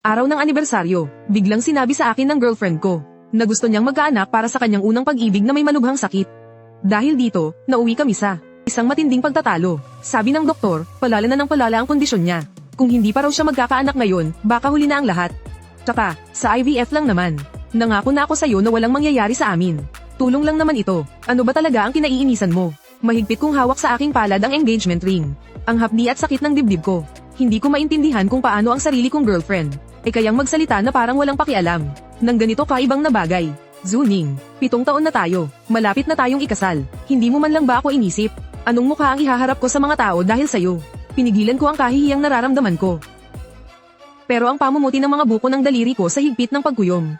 Araw ng anibersaryo, biglang sinabi sa akin ng girlfriend ko na gusto niyang magkaanak para sa kanyang unang pag-ibig na may malubhang sakit. Dahil dito, nauwi kami sa isang matinding pagtatalo. Sabi ng doktor, palala na ng palala ang kondisyon niya. Kung hindi pa raw siya magkakaanak ngayon, baka huli na ang lahat. Tsaka, sa IVF lang naman. Nangako na ako sa'yo na walang mangyayari sa amin. Tulong lang naman ito. Ano ba talaga ang kinaiinisan mo? Mahigpit kong hawak sa aking palad ang engagement ring. Ang hapdi at sakit ng dibdib ko. Hindi ko maintindihan kung paano ang sarili kong girlfriend kayang magsalita na parang walang pakialam ng ganito kaibang na bagay. Zuning, 7 taon na tayo. Malapit na tayong ikasal. Hindi mo man lang ba ako inisip? Anong mukha ang ihaharap ko sa mga tao dahil sa'yo? Pinigilan ko ang kahihiyang nararamdaman ko. Pero ang pamumuti ng mga buko ng daliri ko sa higpit ng pagkuyom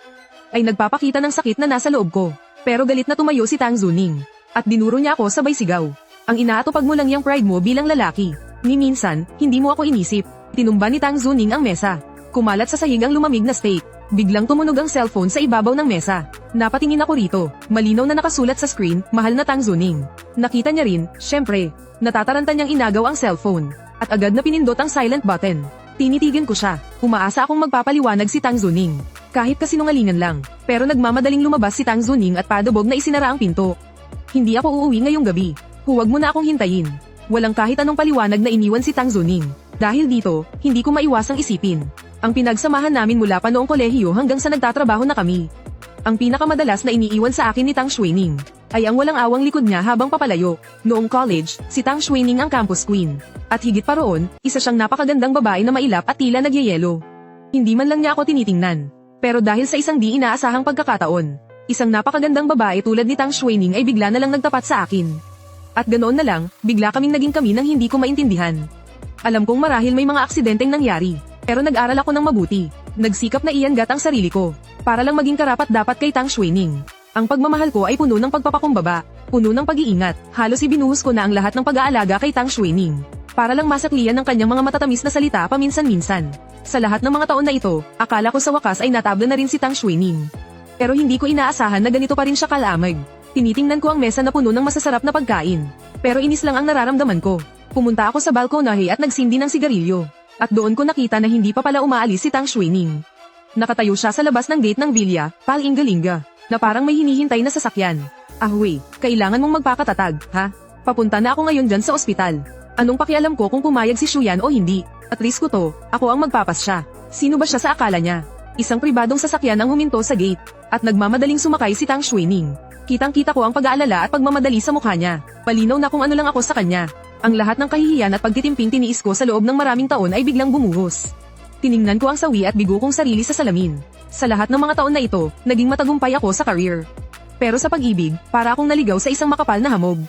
ay nagpapakita ng sakit na nasa loob ko. Pero galit na tumayo si Tang Zuning at dinuro niya ako sabay sigaw. Ang inaatupag mo lang yung pride mo bilang lalaki. Ni minsan, hindi mo ako inisip. Tinumba ni Tang Zuning ang mesa. Kumalat sa sahig ang lumamig na steak. Biglang tumunog ang cellphone sa ibabaw ng mesa. Napatingin ako rito. Malinaw na nakasulat sa screen, mahal na Tang Zuning. Nakita niya rin, syempre. Natataranta niyang inagaw ang cellphone. At agad na pinindot ang silent button. Tinitigan ko siya. Umaasa akong magpapaliwanag si Tang Zuning. Kahit kasinungalingan lang. Pero nagmamadaling lumabas si Tang Zuning at padabog na isinara ang pinto. Hindi ako uuwi ngayong gabi. Huwag mo na akong hintayin. Walang kahit anong paliwanag na iniwan si Tang Zuning. Dahil dito, hindi ko maiwasang isipin ang pinagsamahan namin mula pa noong kolehiyo hanggang sa nagtatrabaho na kami. Ang pinakamadalas na iniiwan sa akin ni Tang Shuining ay ang walang awang likod niya habang papalayo. Noong college, si Tang Shuining ang campus queen. At higit pa roon, isa siyang napakagandang babae na mailap at tila nagyayelo. Hindi man lang niya ako tinitingnan. Pero dahil sa isang di inaasahang pagkakataon, isang napakagandang babae tulad ni Tang Shuining ay bigla na lang nagtapat sa akin. At ganoon na lang, bigla kaming naging kami nang hindi ko maintindihan. Alam kong marahil may mga aksidenteng nangyari. Pero nag-aral ako ng mabuti. Nagsikap na iangat ang sarili ko. Para lang maging karapat-dapat kay Tang Shuining. Ang pagmamahal ko ay puno ng pagpapakumbaba. Puno ng pag-iingat. Halos ibinuhos ko na ang lahat ng pag-aalaga kay Tang Shuining. Para lang masakliyan ng kanyang mga matatamis na salita paminsan-minsan. Sa lahat ng mga taon na ito, akala ko sa wakas ay natabla na rin si Tang Shuining. Pero hindi ko inaasahan na ganito pa rin siya kalamag. Tinitingnan ko ang mesa na puno ng masasarap na pagkain. Pero inis lang ang nararamdaman ko. Pumunta ako sa balkonahe at nagsindi ng sigarilyo. At doon ko nakita na hindi pa pala umaalis si Tang Shuining. Nakatayo siya sa labas ng gate ng Villa, Palingalinga, na parang may hinihintay na sasakyan. Ahwe, kailangan mong magpakatatag, ha? Papunta na ako ngayon dyan sa ospital. Anong pakialam ko kung pumayag si Shuyan o hindi? At risk ko to, ako ang magpapas siya. Sino ba siya sa akala niya? Isang pribadong sasakyan ang huminto sa gate, at nagmamadaling sumakay si Tang Shuining. Kitang-kita ko ang pag-aalala at pagmamadali sa mukha niya. Malinaw na kung ano lang ako sa kanya. Ang lahat ng kahihiyan at pagtitimping tiniis ko sa loob ng maraming taon ay biglang bumuhos. Tiningnan ko ang sawi at bigo kong sarili sa salamin. Sa lahat ng mga taon na ito, naging matagumpay ako sa career. Pero sa pag-ibig, para akong naligaw sa isang makapal na hamog.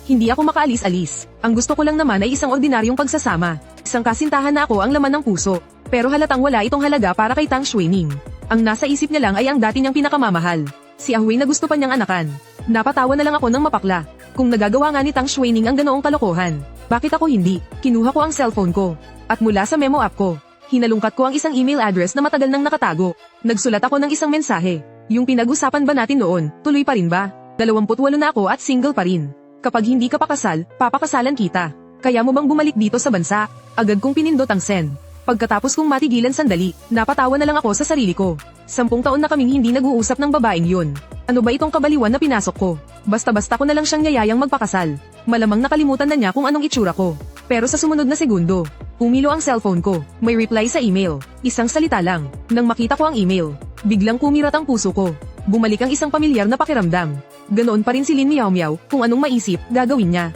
Hindi ako makaalis-alis. Ang gusto ko lang naman ay isang ordinaryong pagsasama. Isang kasintahan na ako ang laman ng puso. Pero halatang wala itong halaga para kay Tang Shuining. Ang nasa isip niya lang ay ang dati niyang pinakamamahal. Si Ahwei na gusto pa niyang anakan. Napatawa na lang ako ng mapakla. Kung nagagawa nga ni Tang Shuining ang ganoong kalokohan, bakit ako hindi? Kinuha ko ang cellphone ko. At mula sa memo app ko, hinalungkat ko ang isang email address na matagal nang nakatago. Nagsulat ako ng isang mensahe. Yung pinag-usapan ba natin noon, tuloy pa rin ba? 28 na ako at single pa rin. Kapag hindi ka pakasal, papakasalan kita. Kaya mo bang bumalik dito sa bansa? Agad kong pinindot ang send. Pagkatapos kong matigilan sandali, napatawa na lang ako sa sarili ko. 10 taon na kaming hindi nag-uusap ng babaeng yun. Ano ba itong kabaliwan na pinasok ko? Basta-basta ko na lang siyang yayayang magpakasal. Malamang nakalimutan na niya kung anong itsura ko. Pero sa sumunod na segundo, pumilo ang cellphone ko. May reply sa email. Isang salita lang. Nang makita ko ang email, biglang kumirat ang puso ko. Bumalik ang isang pamilyar na pakiramdam. Ganoon pa rin si Lin Miao Miao, kung anong maisip, gagawin niya.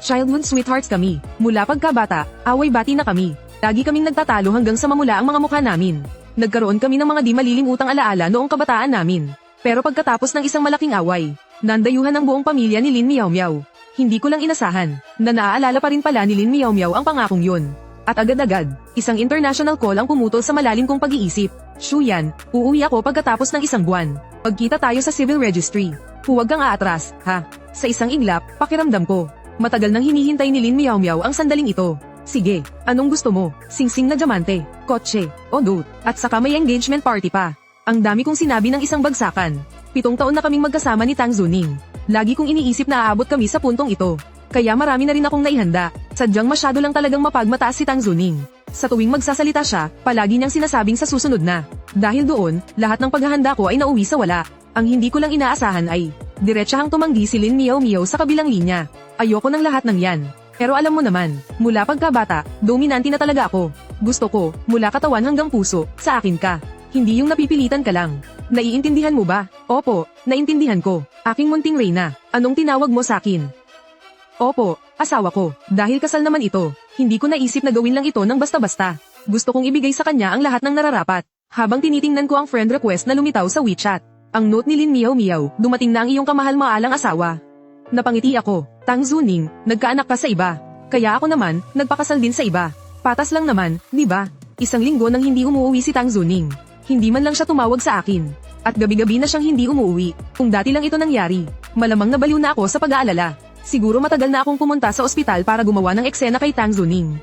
Childhood sweethearts kami. Mula pagkabata, away-bati na kami. Lagi kaming nagtatalo hanggang sa mamula ang mga mukha namin. Nagkaroon kami ng mga di malilimutang alaala noong kabataan namin. Pero pagkatapos ng isang malaking away, nandayuhan ang buong pamilya ni Lin Miao Miao. Hindi ko lang inasahan na naaalala pa rin pala ni Lin Miao Miao ang pangakong yun. At agad-agad, isang international call ang pumutol sa malalim kong pag-iisip. Shuyan, uuwi ako pagkatapos ng isang buwan. Pagkita tayo sa civil registry. Huwag kang aatras, ha? Sa isang iglap, pakiramdam ko. Matagal nang hinihintay ni Lin Miao Miao ang sandaling ito. Sige, anong gusto mo? Singsing na diamante, kotse, o note, at saka may engagement party pa. Ang dami kong sinabi ng isang bagsakan. 7 taon na kaming magkasama ni Tang Zuning. Lagi kong iniisip na aabot kami sa puntong ito. Kaya marami na rin akong naihanda. Sadyang masyado lang talagang mapagmataas si Tang Zuning. Sa tuwing magsasalita siya, palagi niyang sinasabing sa susunod na. Dahil doon, lahat ng paghahanda ko ay nauwi sa wala. Ang hindi ko lang inaasahan ay, diretsahang tumanggi si Lin Miao Miao sa kabilang linya. Ayoko ng lahat ng yan. Pero alam mo naman, mula pagkabata, dominante na talaga ako. Gusto ko, mula katawan hanggang puso, sa akin ka. Hindi yung napipilitan ka lang. Naiintindihan mo ba? Opo, naintindihan ko. Aking munting Reyna, anong tinawag mo sa akin? Opo, asawa ko. Dahil kasal naman ito, hindi ko naisip na gawin lang ito ng basta-basta. Gusto kong ibigay sa kanya ang lahat ng nararapat. Habang tinitingnan ko ang friend request na lumitaw sa WeChat, ang note ni Lin Miao Miao, dumating na ang iyong kamahal-maalang asawa. Napangiti ako. Tang Zuning, nagkaanak ka sa iba. Kaya ako naman, nagpakasal din sa iba. Patas lang naman, di ba? Isang linggo nang hindi umuwi si Tang Zuning. Hindi man lang siya tumawag sa akin. At gabi-gabi na siyang hindi umuwi. Kung dati lang ito nangyari, malamang nabaliw na ako sa pag-aalala. Siguro matagal na akong pumunta sa ospital para gumawa ng eksena kay Tang Zuning.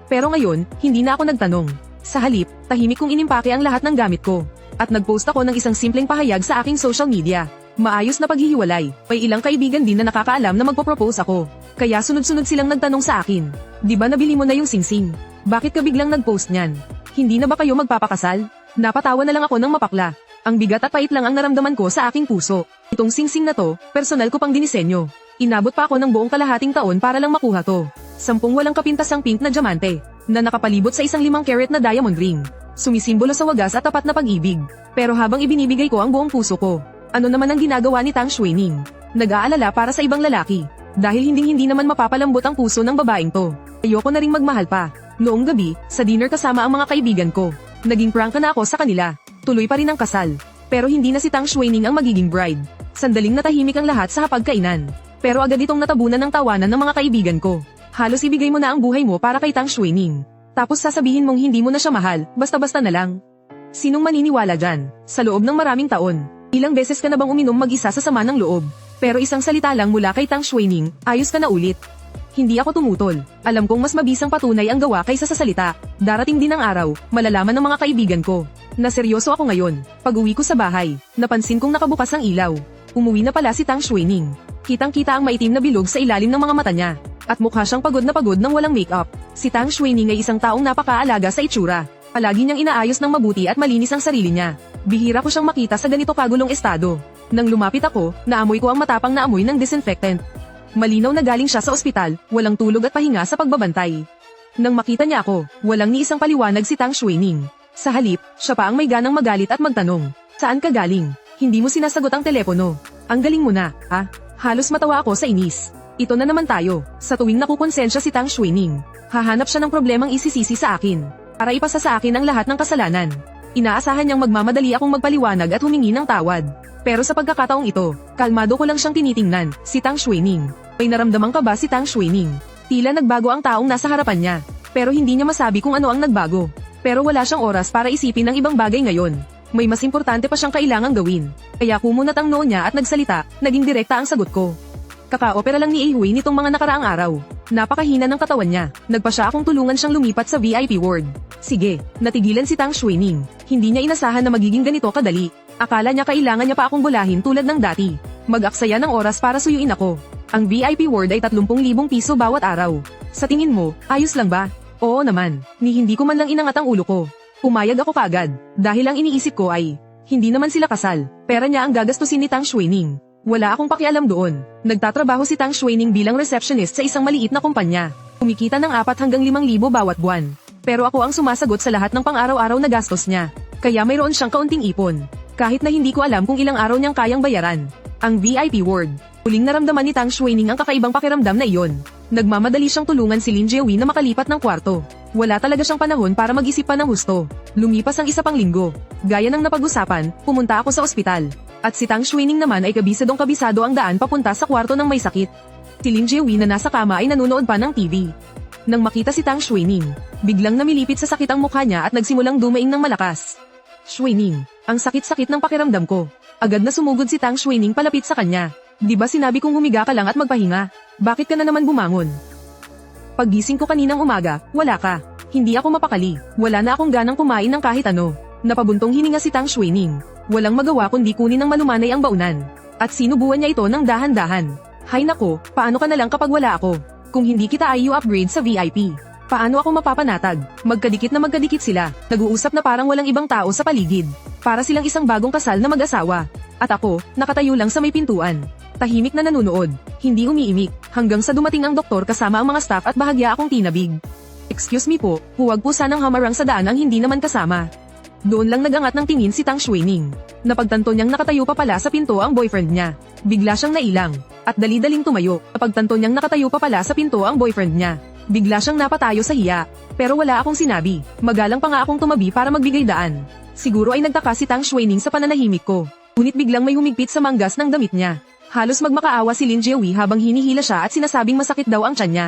Pero ngayon, hindi na ako nagtanong. Sa halip, tahimik kong inimpake ang lahat ng gamit ko. At nagpost ako ng isang simpleng pahayag sa aking social media. Maayos na paghihiwalay. May ilang kaibigan din na nakakaalam na magpo-propose ako. Kaya sunod-sunod silang nagtanong sa akin. Di ba nabili mo na yung singsing? Bakit ka biglang nag-post niyan? Hindi na ba kayo magpapakasal? Napatawa na lang ako ng mapakla. Ang bigat at pait lang ang naramdaman ko sa aking puso. Itong singsing na to, personal ko pang dinisenyo. Inabot pa ako ng buong kalahating taon para lang makuha to. 10 walang kapintasang pink na diamante, na nakapalibot sa isang 5 carat na diamond ring. Sumisimbolo sa wagas at tapat na pag-ibig. Pero habang ibinibigay ko ang buong puso ko, ano naman ang ginagawa ni Tang Xuening? Nag-aalala para sa ibang lalaki. Dahil hindi naman mapapalambot ang puso ng babaeng to. Ayoko na ring magmahal pa. Noong gabi, sa dinner kasama ang mga kaibigan ko, naging prank na ako sa kanila. Tuloy pa rin ang kasal. Pero hindi na si Tang Xuening ang magiging bride. Sandaling natahimik ang lahat sa hapagkainan. Pero agad itong natabunan ng tawanan ng mga kaibigan ko. Halos ibigay mo na ang buhay mo para kay Tang Xuening. Tapos sasabihin mong hindi mo na siya mahal, basta-basta na lang. Sinong maniniwala dyan? Sa loob ng maraming taon, ilang beses ka na bang uminom mag-isa sa sama ng loob? Pero isang salita lang mula kay Tang Xuening, ayos ka na ulit. Hindi ako tumutol. Alam kong mas mabisang patunay ang gawa kaysa sa salita. Darating din ang araw, malalaman ng mga kaibigan ko na seryoso ako ngayon. Pag-uwi ko sa bahay, napansin kong nakabukas ang ilaw. Umuwi na pala si Tang Xuening. Kitang-kita ang maitim na bilog sa ilalim ng mga mata niya. At mukha siyang pagod na pagod nang walang make-up. Si Tang Xuening ay isang taong napakaalaga sa itsura. Palagi niyang inaayos ng mabuti at malinis ang sarili niya. Bihira ko siyang makita sa ganito kagulong estado. Nang lumapit ako, naamoy ko ang matapang na amoy ng disinfectant. Malinaw na galing siya sa ospital, walang tulog at pahinga sa pagbabantay. Nang makita niya ako, walang ni isang paliwanag si Tang Xuening. Sa halip, siya pa ang may ganang magalit at magtanong. Saan ka galing? Hindi mo sinasagot ang telepono. Ang galing mo na, ha? Halos matawa ako sa inis. Ito na naman tayo. Sa tuwing nakukonsensya si Tang Xuening, hahanap siya ng problemang isisisi sa akin. Para ipasa sa akin ang lahat ng kasalanan. Inaasahan niyang magmamadali akong magpaliwanag at humingi ng tawad. Pero sa pagkakataong ito, kalmado ko lang siyang tinitingnan, si Tang Xuening. May naramdaman ka ba si Tang Xuening? Tila nagbago ang taong nasa harapan niya. Pero hindi niya masabi kung ano ang nagbago. Pero wala siyang oras para isipin ang ibang bagay ngayon. May mas importante pa siyang kailangang gawin. Kaya kumunat ang noo niya at nagsalita, naging direkta ang sagot ko. Kaka-opera lang ni Ahui nitong mga nakaraang araw. Napakahina ng katawan niya. Nagpa siya akong tulungan siyang lumipat sa VIP ward. Sige, natigilan si Tang Xuening. Hindi niya inasahan na magiging ganito kadali. Akala niya kailangan niya pa akong bulahin tulad ng dati. Mag-aksaya ng oras para suyuin ako. Ang VIP ward ay 30,000 piso bawat araw. Sa tingin mo, ayos lang ba? Oo naman, ni hindi ko man lang inangat ang ulo ko. Pumayag ako kagad, dahil ang iniisip ko ay, hindi naman sila kasal. Pera niya ang gagastusin ni Tang Xuening. Wala akong pakialam doon. Nagtatrabaho si Tang Xuening bilang receptionist sa isang maliit na kumpanya. Kumikita ng 4 hanggang 5,000 bawat buwan. Pero ako ang sumasagot sa lahat ng pang-araw-araw na gastos niya. Kaya mayroon siyang kaunting ipon. Kahit na hindi ko alam kung ilang araw niyang kayang bayaran. Ang VIP ward. Huling naramdaman ni Tang Xuening ang kakaibang pakiramdam na iyon. Nagmamadali siyang tulungan si Lin Jiewi na makalipat ng kwarto. Wala talaga siyang panahon para mag-isip pa ng husto. Lumipas ang 1 pang linggo. Gaya ng napag-usapan, pumunta ako sa ospital. At si Tang Xuening naman ay kabisadong-kabisado ang daan papunta sa kwarto ng may sakit. Si Lin Jiewi na nasa kama ay nanonood pa ng TV. Nang makita si Tang Xuening, biglang namilipit sa sakit ang mukha niya at nagsimulang dumaing ng malakas. Xuening, ang sakit-sakit ng pakiramdam ko. Agad na sumugod si Tang Xuening palapit sa kanya. Di ba sinabi kong humiga ka lang at magpahinga? Bakit ka na naman bumangon? Paggising ko kaninang umaga, wala ka. Hindi ako mapakali. Wala na akong ganang kumain ng kahit ano. Napabuntong hininga si Tang Xuening. Walang magawa kundi kunin ng malumanay ang baunan. At sinubuan niya ito ng dahan-dahan. Hay nako, paano ka na lang kapag wala ako? Kung hindi kita ay upgrade sa VIP. Paano ako mapapanatag? Magkadikit na magkadikit sila, nag-uusap na parang walang ibang tao sa paligid. Para silang isang bagong kasal na mag-asawa. At ako, nakatayo lang sa may pintuan. Tahimik na nanunood, hindi umiimik, hanggang sa dumating ang doktor kasama ang mga staff at bahagya akong tinabig. Excuse me po, huwag po sanang hamarang sa daan ang hindi naman kasama. Doon lang nagangat ng tingin si Tang Shuining. Napagtanto niyang nakatayo pa pala sa pinto ang boyfriend niya. Bigla siyang nailang, at dali-daling tumayo. Napagtanto niyang nakatayo pa pala sa pinto ang boyfriend niya. Bigla siyang napatayo sa hiya. Pero wala akong sinabi. Magalang pa nga akong tumabi para magbigay daan. Siguro ay nagtaka si Tang Shuining sa pananahimik ko. Ngunit biglang may humigpit sa manggas ng damit niya. Halos magmakaawa si Lin Jiewi habang hinihila siya at sinasabing masakit daw ang tiyan niya.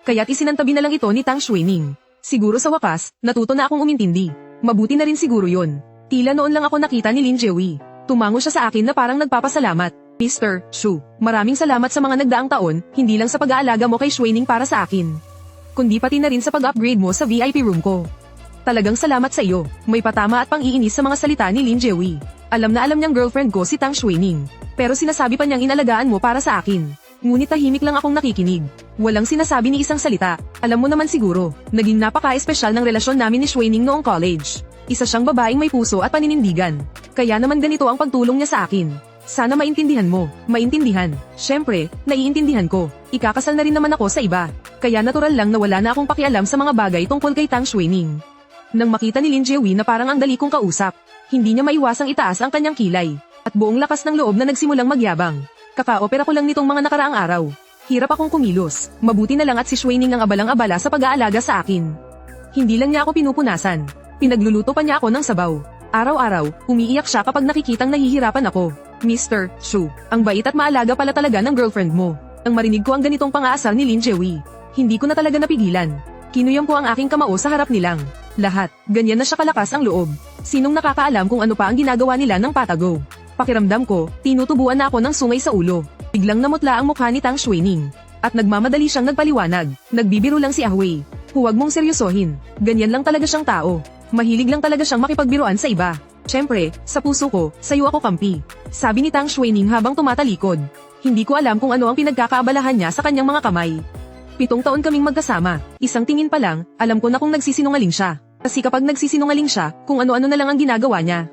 Kaya't isinantabi na lang ito ni Tang Shuining. Siguro sa wakas, natuto na akong umintindi. Mabuti na rin siguro yun. Tila noon lang ako nakita ni Lin Jiewi. Tumango siya sa akin na parang nagpapasalamat. Mr. Shu, maraming salamat sa mga nagdaang taon, hindi lang sa pag-aalaga mo kay Shuining para sa akin, kundi pati na rin sa pag-upgrade mo sa VIP room ko. Talagang salamat sa iyo. May patama at pang-iinis sa mga salita ni Lin Jiewi. Alam na alam niyang girlfriend ko si Tang Shuining. Pero sinasabi pa niyang inalagaan mo para sa akin. Ngunit tahimik lang akong nakikinig. Walang sinasabi ni isang salita. Alam mo naman siguro, naging napaka-espesyal ng relasyon namin ni Shuining noong college. Isa siyang babaeng may puso at paninindigan. Kaya naman ganito ang pagtulong niya sa akin. Sana maintindihan mo. Maintindihan. Syempre, naiintindihan ko. Ikakasal na rin naman ako sa iba. Kaya natural lang na wala na akong pakialam sa mga bagay tungkol kay Tang Shuining. Nang makita ni Lin Jiewi na parang ang dali kong kausap, hindi niya maiwasang itaas ang kanyang kilay. At buong lakas ng loob na nagsimulang magyabang. Kaka-opera ko lang nitong mga nakaraang araw. Hirap akong kumilos. Mabuti na lang at si Shuining ang abalang-abala sa pag-aalaga sa akin. Hindi lang niya ako pinupunasan. Pinagluluto pa niya ako ng sabaw. Araw-araw, umiiyak siya kapag nakikitang nahihirapan ako. Mr. Shu, ang bait at maalaga pala talaga ng girlfriend mo. Ang marinig ko ang ganitong pang-aasar ni Lin Jiewi. Hindi ko na talaga napigilan. Kinuyam ko ang aking kamao sa harap nilang. Lahat, ganyan na siya kalakas ang loob. Sinong nakakaalam kung ano pa ang ginagawa nila ng patago? Pakiramdam ko, tinutubuan na ako ng sungay sa ulo. Biglang namutla ang mukha ni Tang Shuining. At nagmamadali siyang nagpaliwanag. Nagbibiro lang si Ahui. Huwag mong seryosohin. Ganyan lang talaga siyang tao. Mahilig lang talaga siyang makipagbiruan sa iba. Siyempre, sa puso ko, sayo ako kampi. Sabi ni Tang Shuining habang tumatalikod. Hindi ko alam kung ano ang pinagkakaabalahan niya sa kanyang mga kamay. 7 taon kaming magkasama. Isang tingin pa lang, alam ko na kung nagsisinungaling siya. Kasi kapag nagsisinungaling siya, kung ano-ano na lang ang ginagawa niya.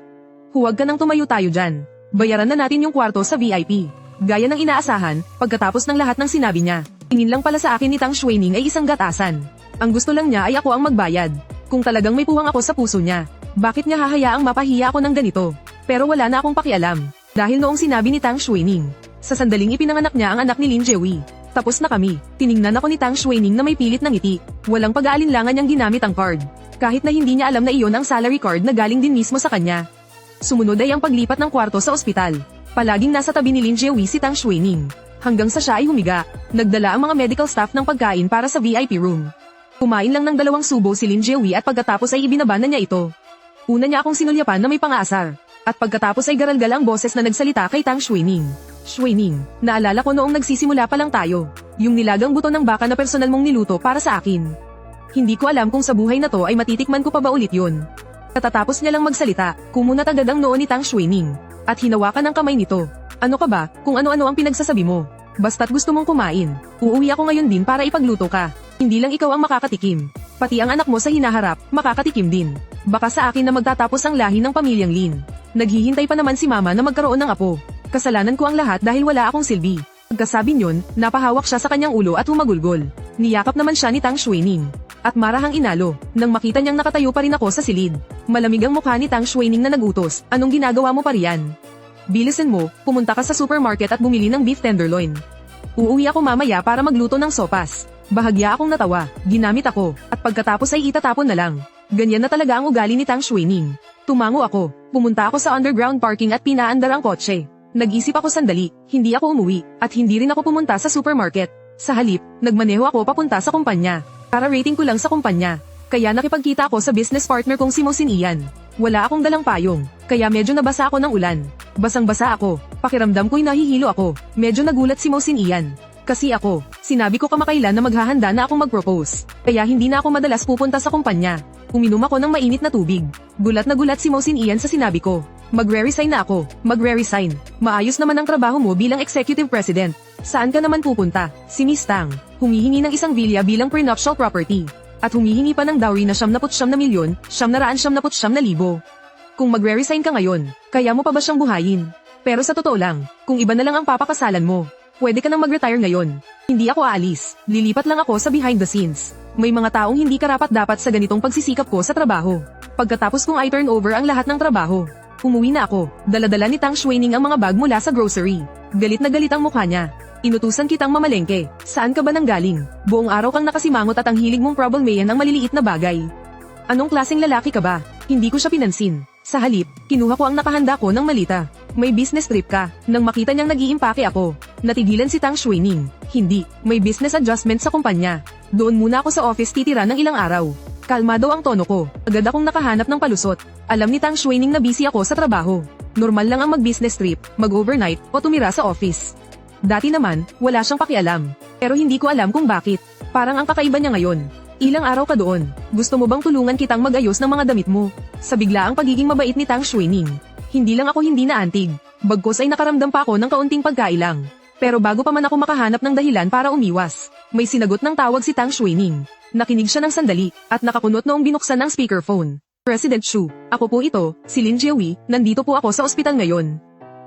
Huwag ka nang tumayo tayo dyan. Bayaran na natin yung kwarto sa VIP. Gaya ng inaasahan, pagkatapos ng lahat ng sinabi niya. Tingin lang pala sa akin ni Tang Shuining ay isang gatasan. Ang gusto lang niya ay ako ang magbayad. Kung talagang may puwang ako sa puso niya, bakit niya hahayaang mapahiya ako ng ganito? Pero wala na akong pakialam. Dahil noong sinabi ni Tang Shuining, sa sandaling ipinanganak niya ang anak ni Lin Jiewi. Tapos na kami. Tiningnan ako ni Tang Shuining na may pilit ng ngiti. Walang pag-aalinlangan niyang ginamit ang card. Kahit na hindi niya alam na iyon ang salary card na galing din mismo sa kanya. Sumunod ay ang paglipat ng kwarto sa ospital. Palaging nasa tabi ni Lin Jiewi si Tang Shuining. Hanggang sa siya ay humiga, nagdala ang mga medical staff ng pagkain para sa VIP room. Kumain lang ng 2 subo si Lin Jiewi at pagkatapos ay ibinaba na niya ito. Una niya akong sinulyapan na may pang-aasar. At pagkatapos ay garalgal ang boses na nagsalita kay Tang Shuining. Shuining, naalala ko noong nagsisimula pa lang tayo. Yung nilagang buto ng baka na personal mong niluto para sa akin. Hindi ko alam kung sa buhay na to ay matitikman ko pa ba ulit yun. Katatapos niya lang magsalita, kumunat agad ang noo ni Tang Shuining. At hinawakan ang kamay nito. Ano ka ba, kung ano-ano ang pinagsasabi mo? Basta't gusto mong kumain. Uuwi ako ngayon din para ipagluto ka. Hindi lang ikaw ang makakatikim. Pati ang anak mo sa hinaharap, makakatikim din. Baka sa akin na magtatapos ang lahi ng pamilyang Lin. Naghihintay pa naman si mama na magkaroon ng apo. Kasalanan ko ang lahat dahil wala akong silbi. Pagkasabi niyon, napahawak siya sa kanyang ulo at humagulgol. Niyakap naman siya ni Tang Shuining. At marahang inalo, nang makita niyang nakatayo pa rin ako sa silid. Malamig ang mukha ni Tang Shuining na nagutos, anong ginagawa mo pa riyan? Bilisan mo, pumunta ka sa supermarket at bumili ng beef tenderloin. Uuwi ako mamaya para magluto ng sopas. Bahagya akong natawa, ginamit ako, at pagkatapos ay itatapon na lang. Ganyan na talaga ang ugali ni Tang Shuining. Tumango ako, pumunta ako sa underground parking at pinaandar ang kotse. Nag-isip ako sandali, hindi ako umuwi, at hindi rin ako pumunta sa supermarket. Sa halip, nagmaneho ako papunta sa kumpanya. Para rating ko lang sa kumpanya. Kaya nakipagkita ako sa business partner kong si Mosin Ian. Wala akong dalang payong, kaya medyo nabasa ako ng ulan. Basang-basa ako, pakiramdam ko'y nahihilo ako. Medyo nagulat si Mosin Ian. Kasi ako, sinabi ko kamakailan na maghahanda na akong mag-propose. Kaya hindi na ako madalas pupunta sa kumpanya. Uminom ako ng mainit na tubig. Gulat na gulat si Mosin Ian sa sinabi ko. Magre-resign na ako, magre-resign. Maayos naman ang trabaho mo bilang executive president. Saan ka naman pupunta? Si Miss Tang, humihingi ng isang villa bilang prenuptial property. At humihingi pa ng dowry na 99,999,000. Kung magre-resign ka ngayon, kaya mo pa ba siyang buhayin? Pero sa totoo lang, kung iba na lang ang papakasalan mo, pwede ka nang mag-retire ngayon. Hindi ako aalis, lilipat lang ako sa behind the scenes. May mga taong hindi karapat-dapat sa ganitong pagsisikap ko sa trabaho. Pagkatapos kong i-turn over ang lahat ng trabaho, umuwi na ako. Dala-dala ni Tang Shuining ang mga bag mula sa grocery. Galit na galit ang mukha niya. Inutusan kitang mamalengke. Saan ka ba nanggaling? Buong araw kang nakasimangot at ang hilig mong problemayan ang maliliit na bagay. Anong klaseng lalaki ka ba? Hindi ko siya pinansin. Sa halip, kinuha ko ang nakahanda ko ng malita. May business trip ka. Nang makita niyang nag-iimpake ako, natigilan si Tang Shuining. Hindi, may business adjustment sa kumpanya. Doon muna ako sa office titira ng ilang araw. Kalmado ang tono ko. Agad akong nakahanap ng palusot. Alam ni Tang Shuining na busy ako sa trabaho. Normal lang ang mag-business trip, mag-overnight, o tumira sa office. Dati naman, wala siyang pakialam. Pero hindi ko alam kung bakit. Parang ang kakaiba niya ngayon. Ilang araw ka doon. Gusto mo bang tulungan kitang mag-ayos ng mga damit mo? Sa biglaang pagiging mabait ni Tang Shuining. Hindi lang ako hindi naantig. Bagkus ay nakaramdam pa ako ng kaunting pagkailang. Pero bago pa man ako makahanap ng dahilan para umiwas, may sinagot ng tawag si Tang Shuining. Nakinig siya ng sandali, at nakakunot noong binuksan ang speakerphone. President Shu, ako po ito, si Lin Jiewi, nandito po ako sa ospital ngayon.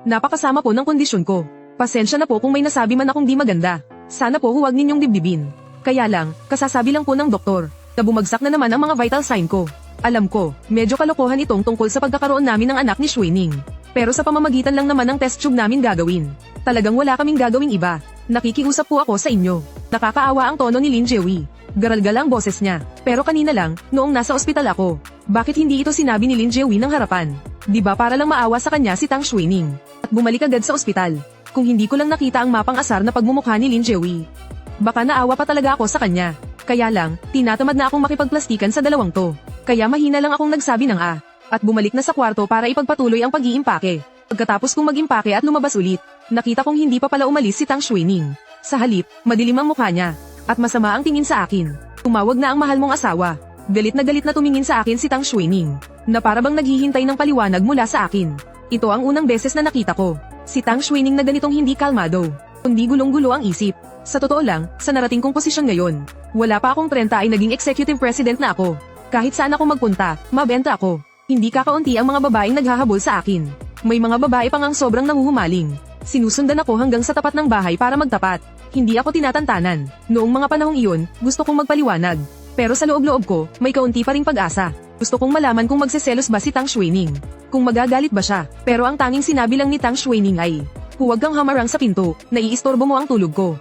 Napakasama po ng kondisyon ko. Pasensya na po kung may nasabi man akong di maganda. Sana po huwag ninyong dibdibin. Kaya lang, kasasabi lang po ng doktor, na bumagsak na naman ang mga vital sign ko. Alam ko, medyo kalokohan itong tungkol sa pagkakaroon namin ng anak ni Shuining. Pero sa pamamagitan lang naman ng test tube namin gagawin. Talagang wala kaming gagawing iba. Nakikiusap po ako sa inyo. Nakakaawa ang tono ni Lin Jiewi. Garalgal ang boses niya. Pero kanina lang, noong nasa ospital ako, bakit hindi ito sinabi ni Lin Jiewi ng harapan? Di ba para lang maawa sa kanya si Tang Shuining? At bumalik agad sa ospital. Kung hindi ko lang nakita ang mapang asar na pagmumukha ni Lin Jiewi. Baka naawa pa talaga ako sa kanya. Kaya lang, tinatamad na akong makipagplastikan sa dalawang to. Kaya mahina lang akong nagsabi ng at bumalik na sa kwarto para ipagpatuloy ang pag-iimpake. Pagkatapos kong mag-impake at lumabas ulit, nakita kong hindi pa pala umalis si Tang Shuining. Sa halip, madilim ang mukha niya. At masama ang tingin sa akin. Tumawag na ang mahal mong asawa. Galit na tumingin sa akin si Tang Shuining. Na para bang naghihintay ng paliwanag mula sa akin. Ito ang unang beses na nakita ko. Si Tang Shuining na ganitong hindi kalmado, kundi gulong-gulo ang isip. Sa totoo lang, sa narating kong posisyon ngayon, wala pa akong 30 ay naging executive president na ako. Kahit saan ako magpunta, mabenta ako. Hindi kakaunti ang mga babaeng naghahabol sa akin. May mga babae pang ang sobrang nanguhumaling. Sinusundan ako hanggang sa tapat ng bahay para magtapat. Hindi ako tinatantanan. Noong mga panahong iyon, gusto kong magpaliwanag. Pero sa loob-loob ko, may kaunti pa ring pag-asa. Gusto kong malaman kung magseselos ba si Tang Shuining. Kung magagalit ba siya. Pero ang tanging sinabi lang ni Tang Shuining ay, huwag kang hamarang sa pinto, naiistorbo mo ang tulog ko.